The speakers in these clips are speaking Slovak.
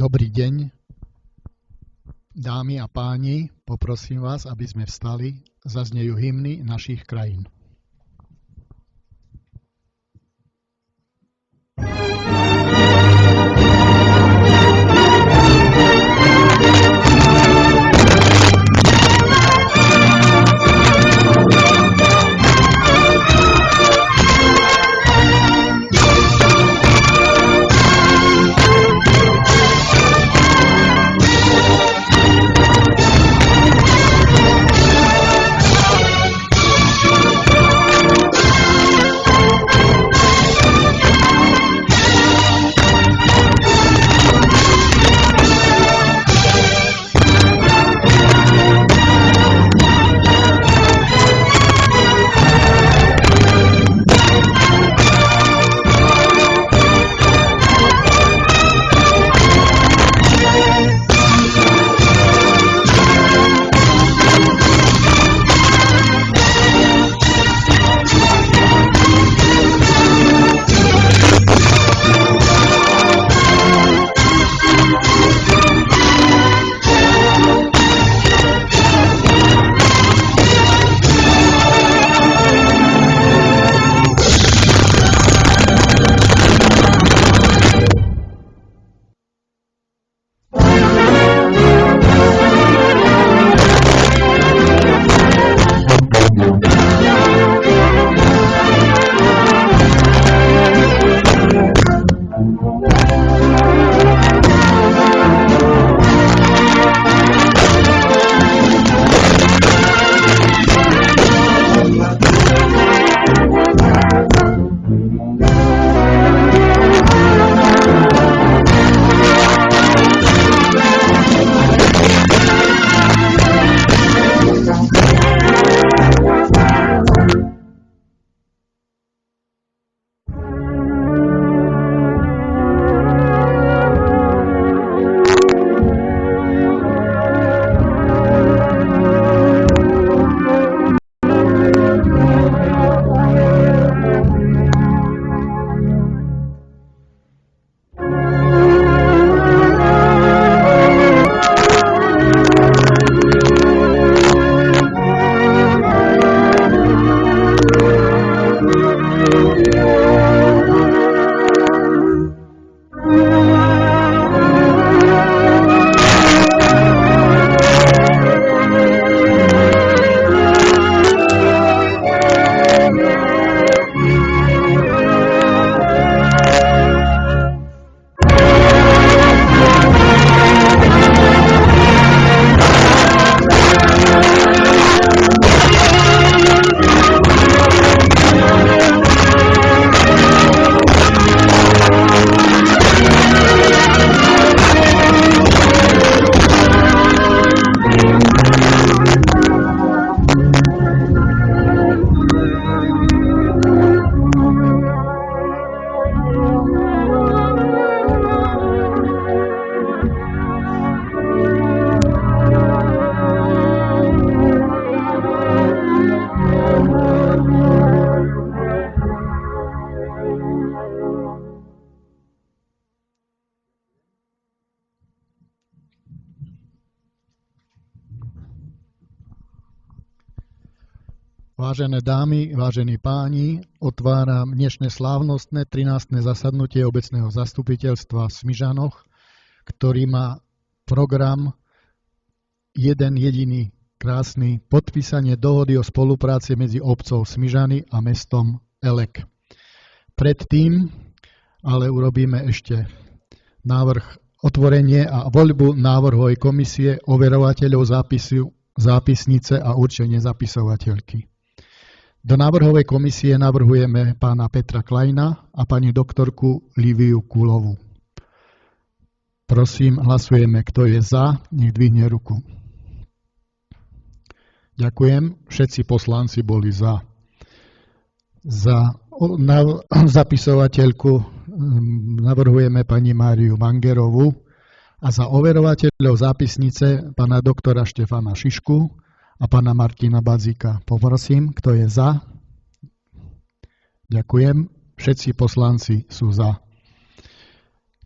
Dobrý deň, dámy a páni, poprosím vás, aby sme vstali, zaznejú hymny našich krajín. Vážené dámy, vážení páni, otváram dnešné slávnostné 13. zasadnutie obecného zastupiteľstva v Smižanoch, ktorý má program jeden jediný krásny: podpísanie dohody o spolupráci medzi obcov Smižany a mestom Elek. Predtým ale urobíme ešte návrh otvorenie a voľbu návrhovej komisie overovateľov zápisnice a určenie zapisovateľky. Do návrhovej komisie navrhujeme pána Petra Kleina a pani doktorku Líviu Kulovú. Prosím, hlasujeme. Kto je za, nech dvihne ruku. Ďakujem. Všetci poslanci boli za. Za zapisovateľku navrhujeme pani Máriu Mangerovú a za overovateľov zápisnice pána doktora Štefana Šišku a pána Martina Badzika. Poprosím, kto je za? Ďakujem. Všetci poslanci sú za.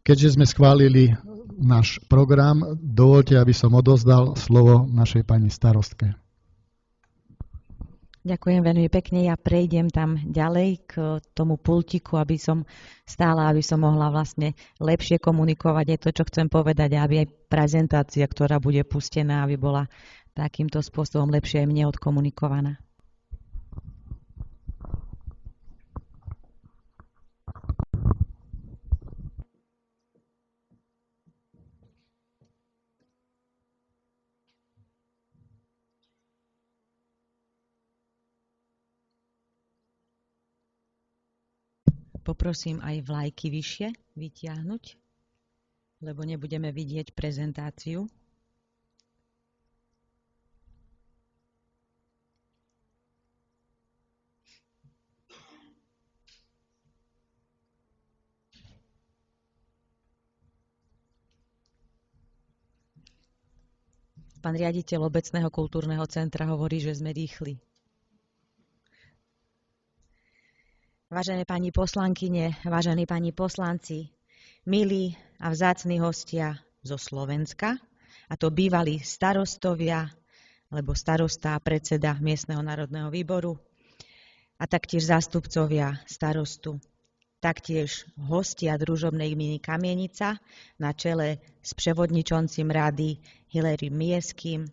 Keďže sme schválili náš program, dovoľte, aby som odozdal slovo našej pani starostke. Ďakujem veľmi pekne. Ja prejdem tam ďalej k tomu pultiku, aby som mohla vlastne lepšie komunikovať aj to, čo chcem povedať, aby aj prezentácia, ktorá bude pustená, aby bola takýmto spôsobom lepšie aj mne odkomunikovaná. Poprosím aj vlajky vyššie vytiahnuť, lebo nebudeme vidieť prezentáciu. Pán riaditeľ obecného kultúrneho centra hovorí, že sme rýchli. Vážené pani poslankyne, vážení pani poslanci, milí a vzácni hostia zo Slovenska, a to bývalí starostovia, alebo starosta a predseda Miestneho národného výboru, a taktiež zástupcovia starostu, taktiež hostia družobnej gminy Kamienica na čele s převodničoncím rady Hilary Majeským,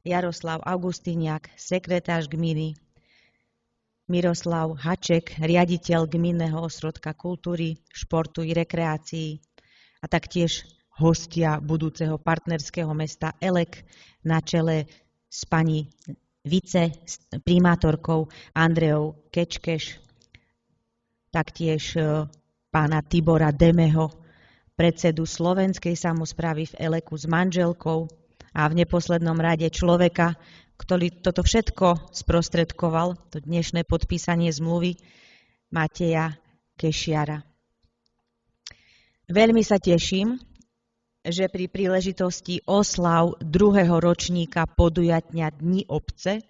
Jaroslav Augustiniak, sekretář gminy, Miroslav Haček, riaditeľ gminného osrodka kultúry, športu i rekreácií, a taktiež hostia budúceho partnerského mesta Elek na čele s pani viceprimátorkou Andreou Kečkeš, taktiež pána Tibora Demeho, predsedu slovenskej samosprávy v Eleku s manželkou a v neposlednom rade človeka, ktorý toto všetko sprostredkoval, to dnešné podpísanie zmluvy, Mateja Kešiara. Veľmi sa teším, že pri príležitosti oslav 2. ročníka podujatňa Dni obce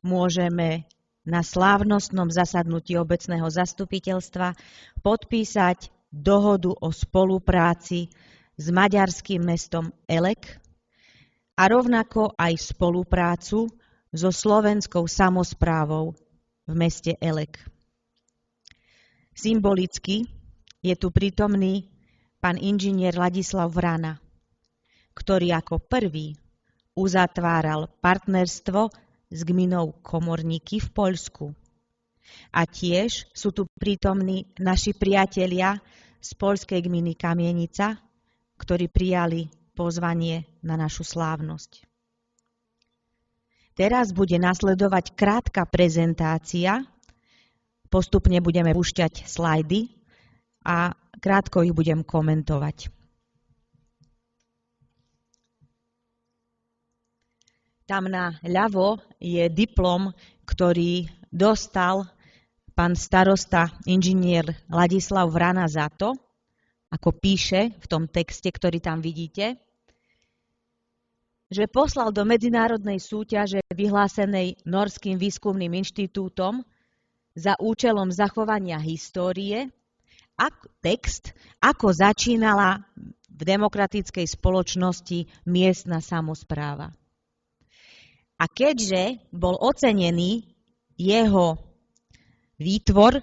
môžeme na slávnostnom zasadnutí obecného zastupiteľstva podpísať dohodu o spolupráci s maďarským mestom Elek a rovnako aj spoluprácu so slovenskou samosprávou v meste Elek. Symbolicky je tu prítomný pán inžinier Ladislav Vrana, ktorý ako prvý uzatváral partnerstvo s gminou Komorníky v Poľsku. A tiež sú tu prítomní naši priatelia z poľskej gminy Kamienica, ktorí prijali pozvanie na našu slávnosť. Teraz bude nasledovať krátka prezentácia, postupne budeme púšťať slajdy a krátko ich budem komentovať. Tam na ľavo je diplom, ktorý dostal pán starosta inžinier Ladislav Vrana za to, ako píše v tom texte, ktorý tam vidíte, že poslal do medzinárodnej súťaže vyhlásenej Norským výskumným inštitútom za účelom zachovania histórie text, ako začínala v demokratickej spoločnosti miestna samospráva. A keďže bol ocenený jeho výtvor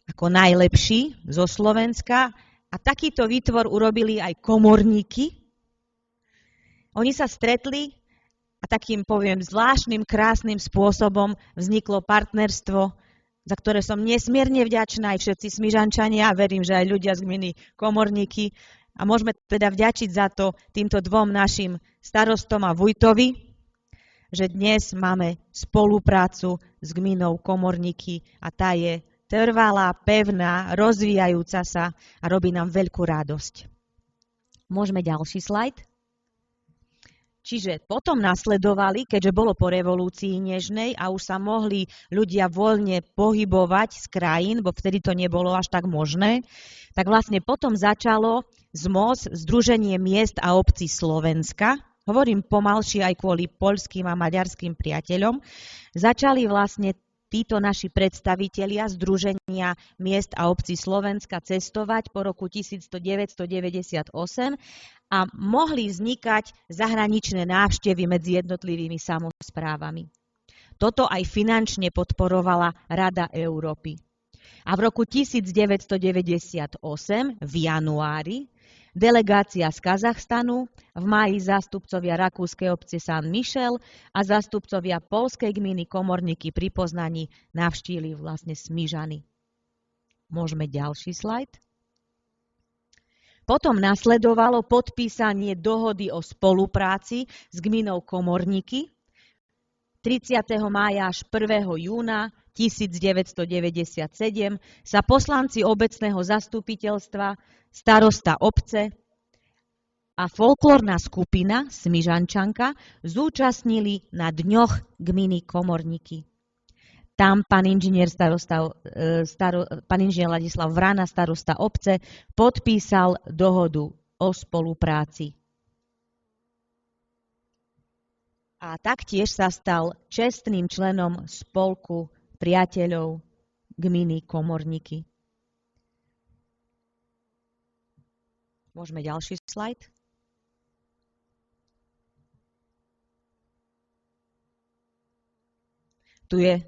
ako najlepší zo Slovenska a takýto výtvor urobili aj komorníky, oni sa stretli a takým, poviem, zvláštnym, krásnym spôsobom vzniklo partnerstvo, za ktoré som nesmierne vďačná aj všetci Smižančania a verím, že aj ľudia z gminy Komorníky. A môžeme teda vďačiť za to týmto dvom našim starostom a vujtovi, že dnes máme spoluprácu s gminou Komorníky a tá je trvalá, pevná, rozvíjajúca sa a robí nám veľkú radosť. Môžeme ďalší slajd. Čiže potom nasledovali, keďže bolo po revolúcii nežnej a už sa mohli ľudia voľne pohybovať z krajín, bo vtedy to nebolo až tak možné, tak vlastne potom začalo ZMOS, Združenie miest a obcí Slovenska. Hovorím pomalšie aj kvôli poľským a maďarským priateľom. Začali vlastne títo naši predstavitelia Združenia miest a obcí Slovenska cestovať po roku 1998 a mohli vznikať zahraničné návštevy medzi jednotlivými samosprávami. Toto aj finančne podporovala Rada Európy. A v roku 1998 v januári delegácia z Kazachstanu, v máji zástupcovia rakúskej obce San Michel a zástupcovia poľskej gminy Komorníky pri Poznaní navštívili vlastne Smižany. Môžeme ďalší slajd. Potom nasledovalo podpísanie dohody o spolupráci s gminou Komorníky 30. mája až 1. júna 1997 sa poslanci obecného zastupiteľstva, starosta obce a folklórna skupina Smižančanka zúčastnili na dňoch gminy Komorníky. Tam pán inžinier Ladislav Vrana, starosta obce, podpísal dohodu o spolupráci. A taktiež sa stal čestným členom spolku priateľov gminy Komorníky. Môžeme ďalší slajd. Tu je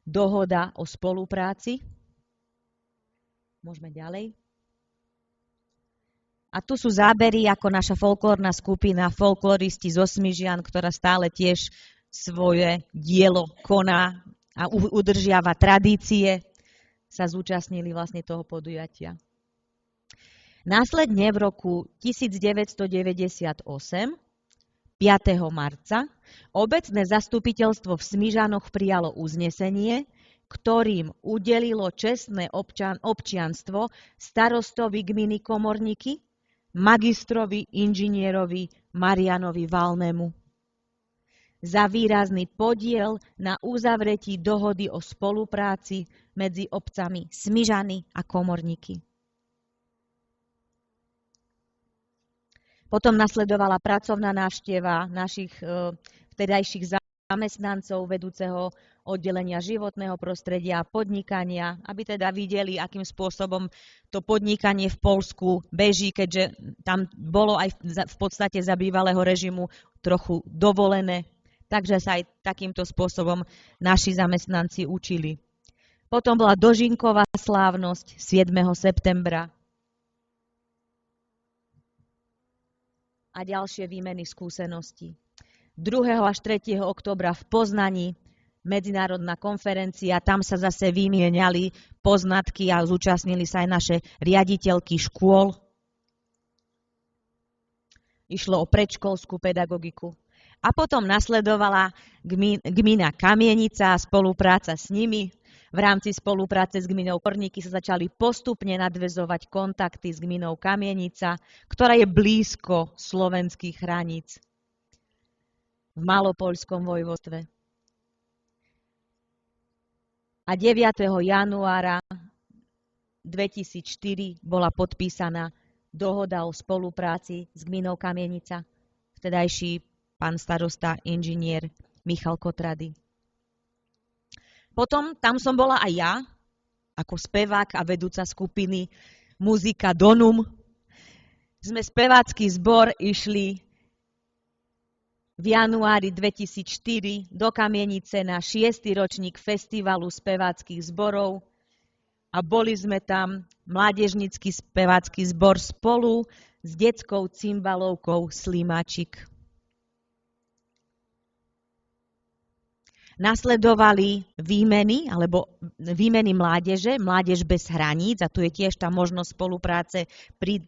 dohoda o spolupráci. Môžeme ďalej. A tu sú zábery, ako naša folklórna skupina, folkloristi zo Smižian, ktorá stále tiež svoje dielo koná a udržiava tradície, sa zúčastnili vlastne toho podujatia. Následne v roku 1998, 5. marca, obecné zastupiteľstvo v Smižanoch prijalo uznesenie, ktorým udelilo čestné občianstvo starostovi gminy Komorníky, magistrovi inžinierovi Marianovi Valnému za výrazný podiel na uzavretí dohody o spolupráci medzi obcami Smižany a Komorníky. Potom nasledovala pracovná návšteva našich vtedajších zamestnancov vedúceho oddelenia životného prostredia a podnikania, aby teda videli, akým spôsobom to podnikanie v Poľsku beží, keďže tam bolo aj v podstate za bývalého režimu trochu dovolené. Takže sa aj takýmto spôsobom naši zamestnanci učili. Potom bola dožinková slávnosť 7. septembra. A ďalšie výmeny skúseností. 2. až 3. októbra v Poznaní medzinárodná konferencia, tam sa zase vymieniali poznatky a zúčastnili sa aj naše riaditeľky škôl. Išlo o predškolskú pedagogiku. A potom nasledovala gmina Kamienica a spolupráca s nimi. V rámci spolupráce s gminou Komorníky sa začali postupne nadväzovať kontakty s gminou Kamienica, ktorá je blízko slovenských hraníc v Malopoľskom vojvodstve. A 9. januára 2004 bola podpísaná dohoda o spolupráci s gminou Kamienica, vtedajší pán starosta inžinier Michal Kotrady. Potom tam som bola aj ja, ako spevák a vedúca skupiny Muzika Donum. Sme spevácky zbor išli v januári 2004 do Kamienice na 6. ročník festivalu speváckych zborov a boli sme tam, mládežnícky spevácky zbor spolu s detskou cymbalovkou Slimáčik. Nasledovali výmeny, alebo výmeny mládeže, Mládež bez hraníc, a tu je tiež tá možnosť spolupráce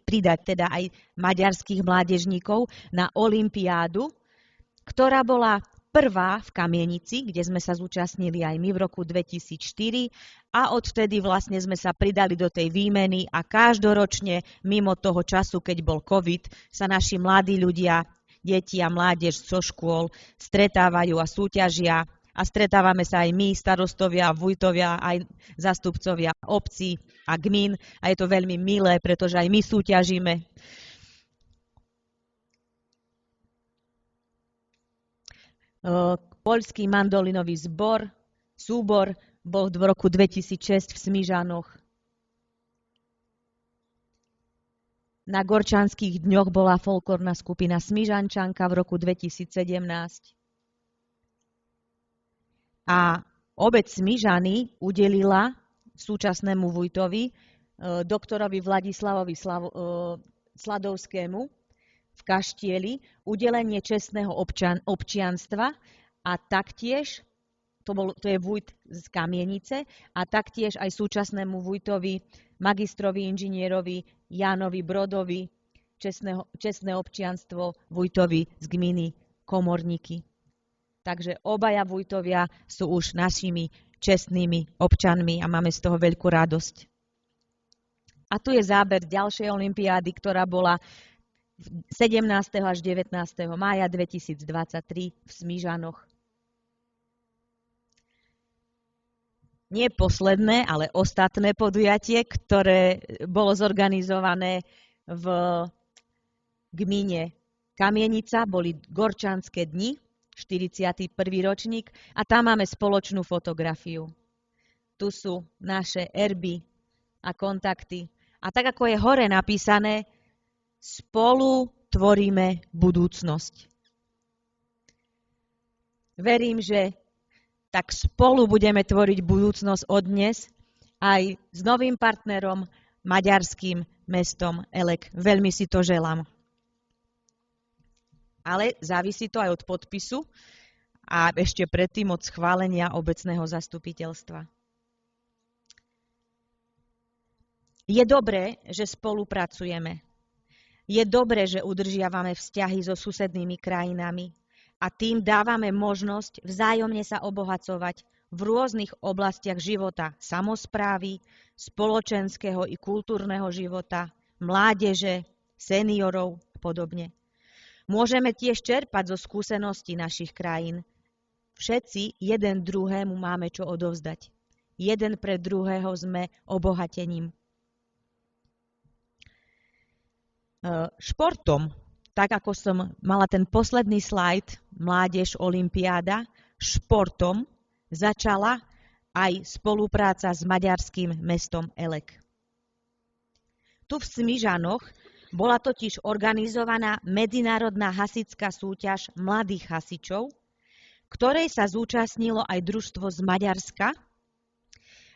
pridať teda aj maďarských mládežníkov na olympiádu, ktorá bola prvá v Kamienici, kde sme sa zúčastnili aj my v roku 2004 a odvtedy vlastne sme sa pridali do tej výmeny a každoročne mimo toho času, keď bol COVID, sa naši mladí ľudia, deti a mládež zo škôl stretávajú a súťažia. A stretávame sa aj my, starostovia, vujtovia, aj zástupcovia obcí a gmín. A je to veľmi milé, pretože aj my súťažíme. Poľský mandolinový súbor bol v roku 2006 v Smižanoch. Na Gorčanských dňoch bola folklórna skupina Smižančanka v roku 2017. A obec Smižany udelila súčasnému vujtovi, doktorovi Vladislavovi Sladovskému v Kaštieli, udelenie čestného občianstva a taktiež, to je vujt z Kamienice, a taktiež aj súčasnému vujtovi, magistrovi inžinierovi Jánovi Brodovi, čestné občianstvo vujtovi z gminy Komorníky. Takže obaja vujtovia sú už našimi čestnými občanmi a máme z toho veľkú radosť. A tu je záber ďalšej olympiády, ktorá bola 17. až 19. mája 2023 v Smižanoch. Nie posledné, ale ostatné podujatie, ktoré bolo zorganizované v gmine Kamienica, boli Gorčanské dni, 41. ročník, a tam máme spoločnú fotografiu. Tu sú naše erby a kontakty. A tak, ako je hore napísané, spolu tvoríme budúcnosť. Verím, že tak spolu budeme tvoriť budúcnosť od dnes aj s novým partnerom, maďarským mestom Elek. Veľmi si to želám. Ale závisí to aj od podpisu a ešte predtým od schválenia obecného zastupiteľstva. Je dobré, že spolupracujeme. Je dobré, že udržiavame vzťahy so susednými krajinami a tým dávame možnosť vzájomne sa obohacovať v rôznych oblastiach života, samosprávy, spoločenského i kultúrneho života, mládeže, seniorov a podobne. Môžeme tiež čerpať zo skúseností našich krajín. Všetci jeden druhému máme čo odovzdať. Jeden pre druhého sme obohatením. Športom, tak ako som mala ten posledný slajd, Mládež olympiáda, športom začala aj spolupráca s maďarským mestom Elek. Tu v Smižanoch bola totiž organizovaná medzinárodná hasická súťaž mladých hasičov, ktorej sa zúčastnilo aj družstvo z Maďarska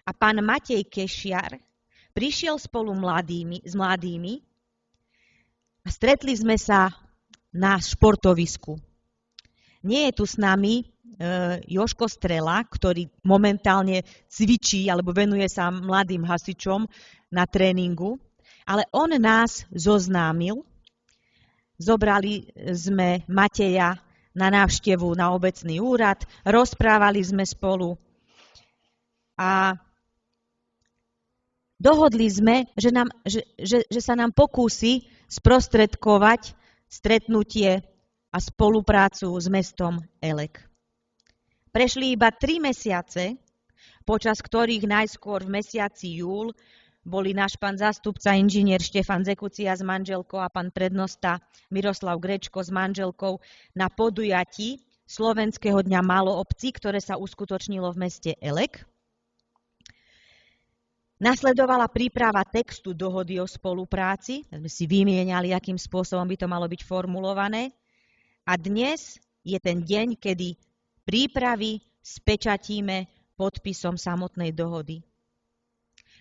a pán Matej Kešiar prišiel spolu s mladými a stretli sme sa na športovisku. Nie je tu s nami Jožko Strela, ktorý momentálne cvičí alebo venuje sa mladým hasičom na tréningu, ale on nás zoznámil. Zobrali sme Mateja na návštevu na obecný úrad, rozprávali sme spolu a dohodli sme, že sa nám pokúsi sprostredkovať stretnutie a spoluprácu s mestom Elek. Prešli iba 3 mesiace, počas ktorých najskôr v mesiaci júl boli náš pán zástupca, inžinier Štefan Zekucia s manželkou a pán prednosta Miroslav Grečko s manželkou na podujatí Slovenského dňa maloobcí, ktoré sa uskutočnilo v meste Elek. Nasledovala príprava textu dohody o spolupráci, sme si vymieniali, akým spôsobom by to malo byť formulované. A dnes je ten deň, kedy prípravy spečatíme podpisom samotnej dohody.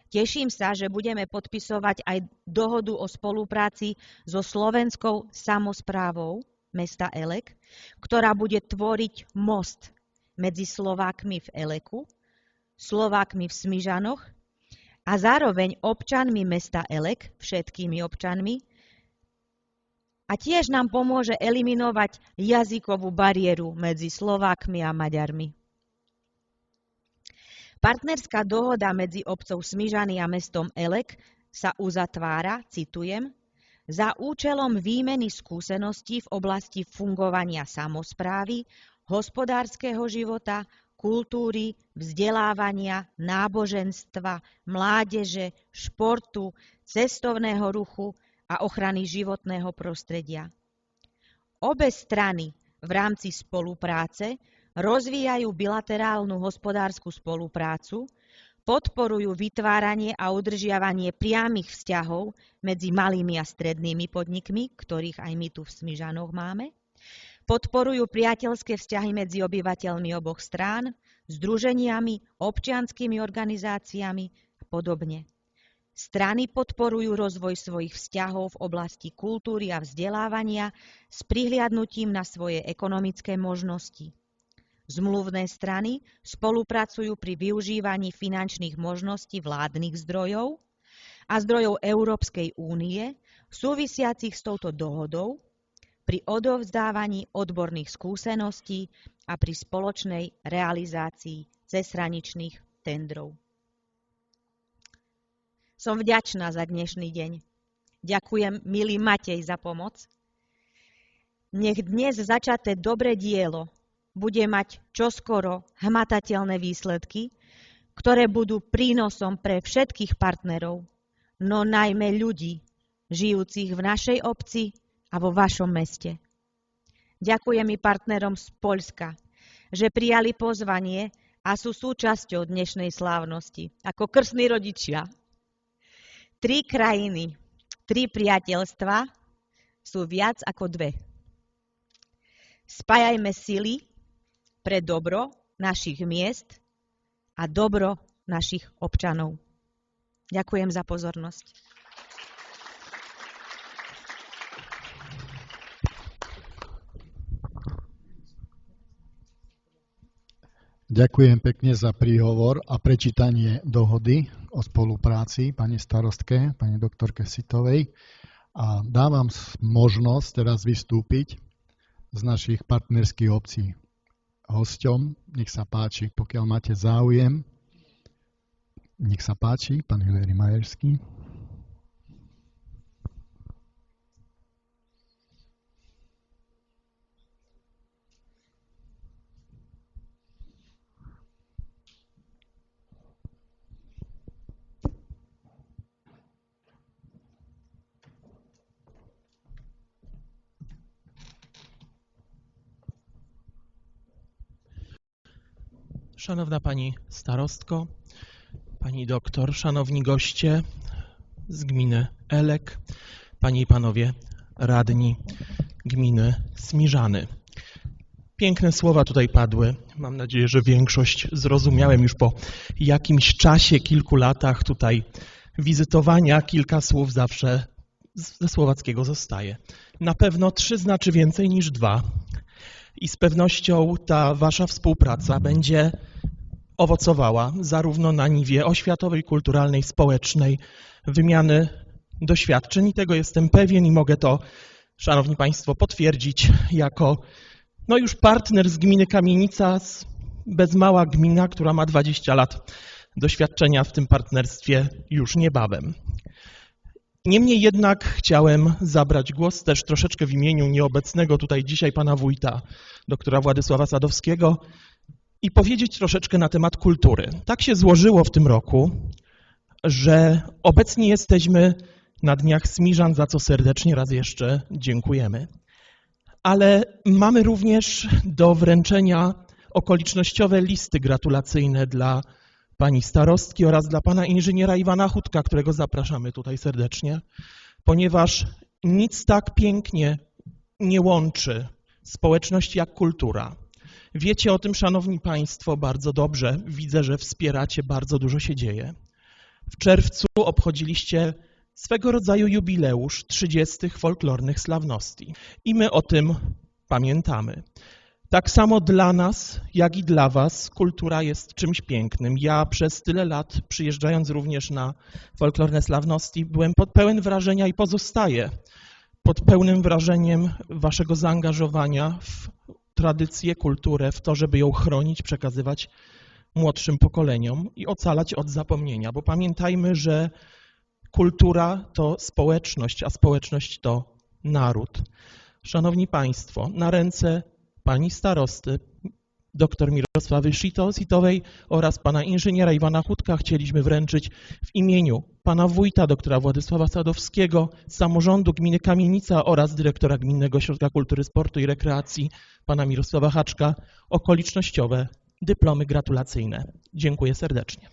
Teším sa, že budeme podpisovať aj dohodu o spolupráci so slovenskou samosprávou mesta Elek, ktorá bude tvoriť most medzi Slovákmi v Eleku, Slovákmi v Smižanoch a zároveň občanmi mesta Elek, všetkými občanmi, a tiež nám pomôže eliminovať jazykovú bariéru medzi Slovákmi a Maďarmi. Partnerská dohoda medzi obcov Smižany a mestom Elek sa uzatvára, citujem, za účelom výmeny skúseností v oblasti fungovania samosprávy, hospodárskeho života, kultúry, vzdelávania, náboženstva, mládeže, športu, cestovného ruchu a ochrany životného prostredia. Obe strany v rámci spolupráce rozvíjajú bilaterálnu hospodársku spoluprácu, podporujú vytváranie a udržiavanie priamych vzťahov medzi malými a strednými podnikmi, ktorých aj my tu v Smižanoch máme, podporujú priateľské vzťahy medzi obyvateľmi oboch strán, združeniami, občianskými organizáciami a podobne. Strany podporujú rozvoj svojich vzťahov v oblasti kultúry a vzdelávania s prihliadnutím na svoje ekonomické možnosti. Zmluvné strany spolupracujú pri využívaní finančných možností vládnych zdrojov a zdrojov Európskej únie súvisiacich s touto dohodou pri odovzdávaní odborných skúseností a pri spoločnej realizácii cezhraničných tendrov. Som vďačná za dnešný deň. Ďakujem, milý Matej, za pomoc. Nech dnes začaté dobré dielo bude mať čoskoro hmatateľné výsledky, ktoré budú prínosom pre všetkých partnerov, no najmä ľudí, žijúcich v našej obci a vo vašom meste. Ďakujem i partnerom z Poľska, že prijali pozvanie a sú súčasťou dnešnej slávnosti, ako krstní rodičia. 3 krajiny, 3 priateľstva sú viac ako 2. Spájajme sily pre dobro našich miest a dobro našich občanov. Ďakujem za pozornosť. Ďakujem pekne za príhovor a prečítanie dohody o spolupráci pani starostke, pani doktorke Sitovej. A dávam možnosť teraz vystúpiť z našich partnerských obcí hosťom. Nech sa páči, pokiaľ máte záujem. Nech sa páči, pán Hilary Majerský. Szanowna Pani Starostko, Pani Doktor, Szanowni Goście z gminy Elek, Panie i Panowie Radni gminy Smiżany. Piękne słowa tutaj padły. Mam nadzieję, że większość zrozumiałem już po jakimś czasie, kilku latach tutaj wizytowania. Kilka słów zawsze ze słowackiego zostaje. Na pewno 3 znaczy więcej niż 2. I z pewnością ta wasza współpraca będzie owocowała zarówno na niwie oświatowej, kulturalnej, społecznej, wymiany doświadczeń. I tego jestem pewien i mogę to, szanowni państwo, potwierdzić jako już partner z gminy Kamienica, bez mała gmina, która ma 20 lat doświadczenia w tym partnerstwie już niebawem. Niemniej jednak chciałem zabrać głos też troszeczkę w imieniu nieobecnego tutaj dzisiaj pana wójta, doktora Władysława Sadowskiego i powiedzieć troszeczkę na temat kultury. Tak się złożyło w tym roku, że obecnie jesteśmy na Dniach Smiżan, za co serdecznie raz jeszcze dziękujemy. Ale mamy również do wręczenia okolicznościowe listy gratulacyjne dla pani starostki oraz dla pana inżyniera Iwana Chudka, którego zapraszamy tutaj serdecznie, ponieważ nic tak pięknie nie łączy Społeczność jak kultura. Wiecie o tym, szanowni państwo, bardzo dobrze. Widzę, że wspieracie, bardzo dużo się dzieje. W czerwcu obchodziliście swego rodzaju jubileusz 30 folklornych sławności i my o tym pamiętamy. Tak samo dla nas, jak i dla was kultura jest czymś pięknym. Ja przez tyle lat, przyjeżdżając również na folklorne sławności, byłem pełen wrażenia i pozostaję pod pełnym wrażeniem waszego zaangażowania w tradycję, kulturę, w to, żeby ją chronić, przekazywać młodszym pokoleniom i ocalać od zapomnienia, bo pamiętajmy, że kultura to społeczność, a społeczność to naród. Szanowni państwo, na ręce pani starosty, dr Mirosławy Sitowej oraz pana inżyniera Iwana Chudka chcieliśmy wręczyć w imieniu pana wójta doktora Władysława Sadowskiego, samorządu gminy Kamienica oraz dyrektora Gminnego Ośrodka Kultury, Sportu i Rekreacji pana Mirosława Haczka okolicznościowe dyplomy gratulacyjne. Dziękuję serdecznie.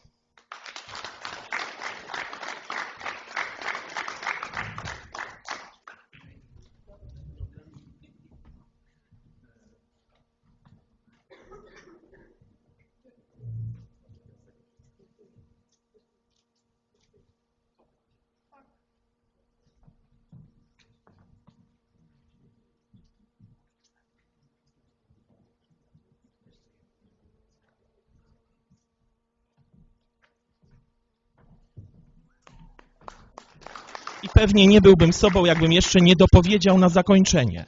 I pewnie nie byłbym sobą, jakbym jeszcze nie dopowiedział na zakończenie,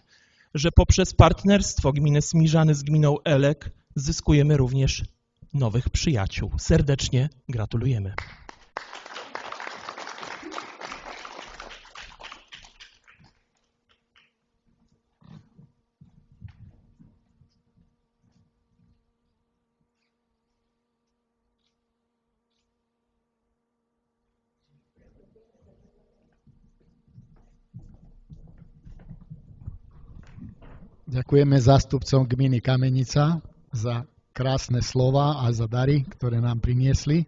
że poprzez partnerstwo gminy Smiżany z gminą Elek zyskujemy również nowych przyjaciół. Serdecznie gratulujemy. Ďakujeme zástupcom gminy Kamenica za krásne slova a za dary, ktoré nám priniesli.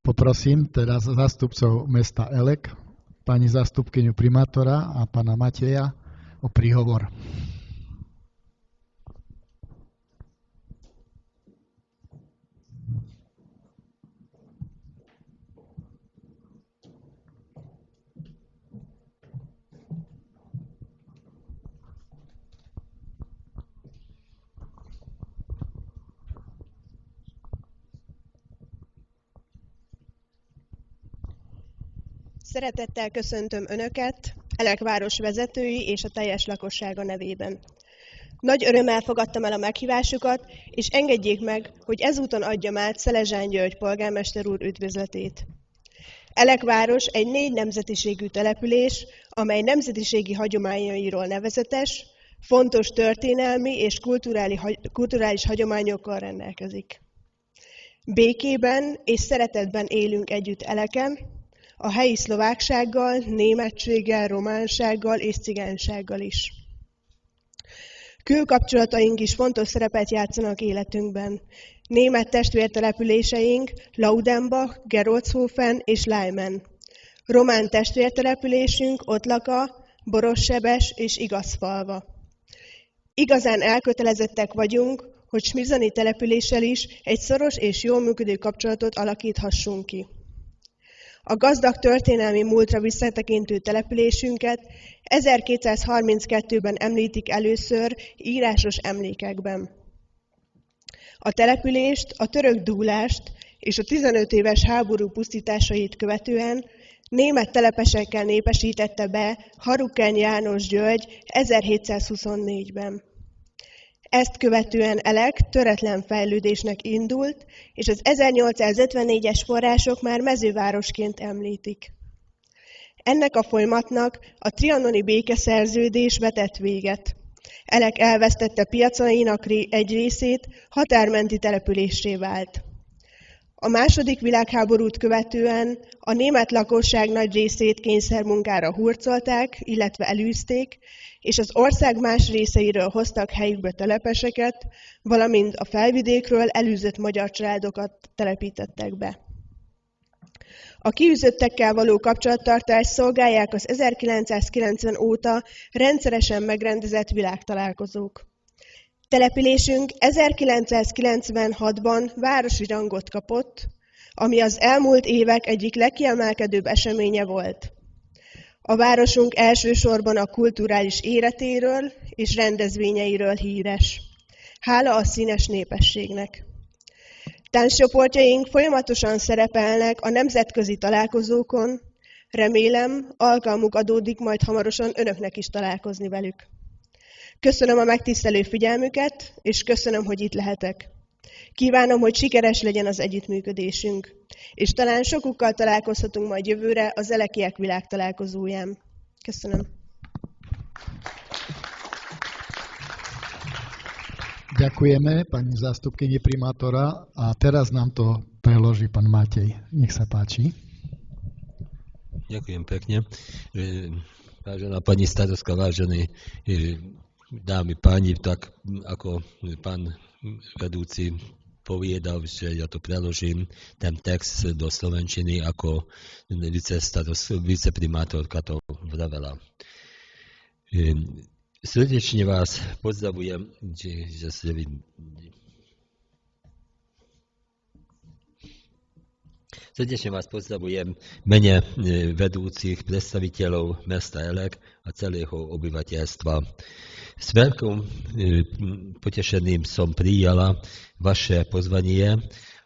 Poprosím teraz zástupcov mesta Elek, pani zástupkyňu primátora a pana Mateja o príhovor. Szeretettel köszöntöm Önöket, Elek város vezetői és a teljes lakossága nevében. Nagy örömmel fogadtam el a meghívásukat, és engedjék meg, hogy ezúton adjam át Szelezsán György polgármester úr üdvözletét. Elek város egy 4 nemzetiségű település, amely nemzetiségi hagyományairól nevezetes, fontos történelmi és kulturális hagyományokkal rendelkezik. Békében és szeretetben élünk együtt Eleken, a helyi szlováksággal, németséggel, románsággal és cigánysággal is. Külkapcsolataink is fontos szerepet játszanak életünkben. Német testvértelepüléseink Laudenbach, Gerolzhofen és Leimen. Román testvértelepülésünk Ottlaka, Borossebes és Igazfalva. Igazán elkötelezettek vagyunk, hogy Smizani településsel is egy szoros és jól működő kapcsolatot alakíthassunk ki. A gazdag történelmi múltra visszatekintő településünket 1232-ben említik először írásos emlékekben. A települést, a török dúlást és a 15 éves háború pusztításait követően német telepesekkel népesítette be Harukeny János György 1724-ben. Ezt követően Elek töretlen fejlődésnek indult, és az 1854-es források már mezővárosként említik. Ennek a folyamatnak a trianoni békeszerződés vetett véget. Elek elvesztette piacainak egy részét, határmenti településsé vált. A II. Világháborút követően a német lakosság nagy részét kényszermunkára hurcolták, illetve elűzték, és az ország más részeiről hoztak helyükbe telepeseket, valamint a felvidékről elűzött magyar családokat telepítettek be. A kiűzöttekkel való kapcsolattartást szolgálják az 1990 óta rendszeresen megrendezett világtalálkozók. Településünk 1996-ban városi rangot kapott, ami az elmúlt évek egyik legkiemelkedőbb eseménye volt. A városunk elsősorban a kulturális életéről és rendezvényeiről híres. Hála a színes népességnek. Tánccsoportjaink folyamatosan szerepelnek a nemzetközi találkozókon, remélem, alkalmuk adódik majd hamarosan önöknek is találkozni velük. Köszönöm a megtisztelő figyelmüket, és köszönöm, hogy itt lehetek. Kívánom, hogy sikeres legyen az együttműködésünk, és talán sokukkal találkozhatunk majd jövőre az Elekiek világtalálkozóján. Köszönöm. Ďakujeme pani zástupkyni primátora a teraz nám to preloží pán Matej. Nech sa páči. Ďakujem pekne. Vážená pani starostka, vážení dámy, páni, tak ako pán vedúci poviedal, že ja to preložím, ten text do slovenčiny, ako viceprimátorka to vravela. Srdečne vás pozdravujem, mene vedúcich predstaviteľov mesta Elek a celého obyvateľstva. S veľkým potešením som prijala vaše pozvanie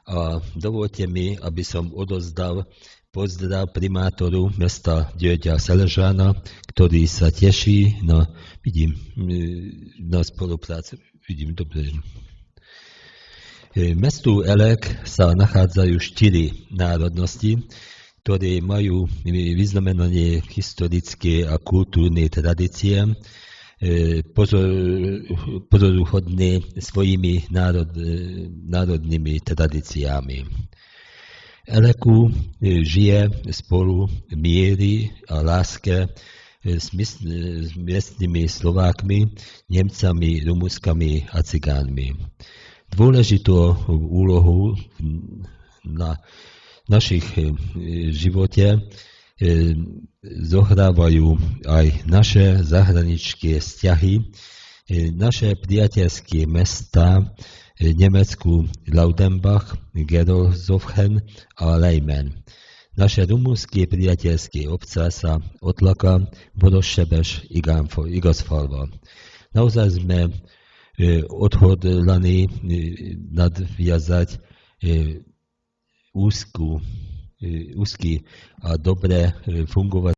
a dovolte mi, aby som odozdal pozdrav primátoru mesta Györgya Szeležána, ktorý sa teší na spoluprácu. Dobre. Mestu Elek sa nachádzajú 4 národnosti, ktoré majú vyznamenanie historické a kultúrne tradície, pozoruhodné svojimi národnými tradíciami. Eleku žije spolu v miery a láske s miestnymi Slovákmi, Nemcami, Rumuskami a Cigánmi. Dôležitú úlohu na našich živote zohrávajú aj naše zahraničné vzťahy, naše priateľské mesta v Nemecku Laudenbach, Gerolzovhen a Leimen. Naše rumunské priateľské obce sa Otlaka, Vorossebes, Igazfalva. Naozaj sme odhodlaní nadviazať úzky a dobre fungovať